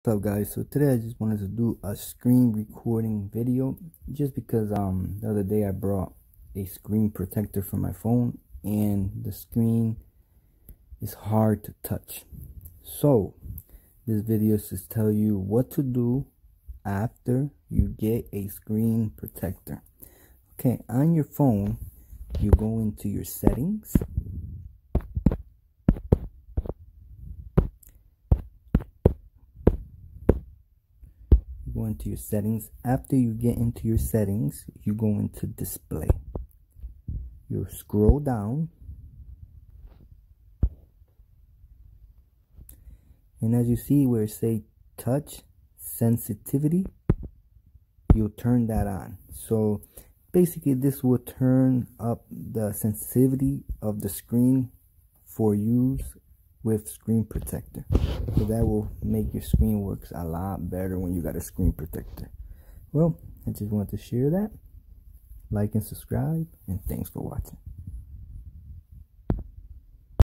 What's up, guys? So today I just wanted to do a screen recording video just because the other day I brought a screen protector for my phone and the screen is hard to touch. So this video is to tell you what to do after you get a screen protector. Okay, on your phone you go into your settings. Go into your settings. After you get into your settings, you go into display. You scroll down, and as you see where it say touch sensitivity, you'll turn that on. So basically this will turn up the sensitivity of the screen for use with screen protector. So that will make your screen works a lot better when you got a screen protector. Well, I just wanted to share that. Like and subscribe, and thanks for watching.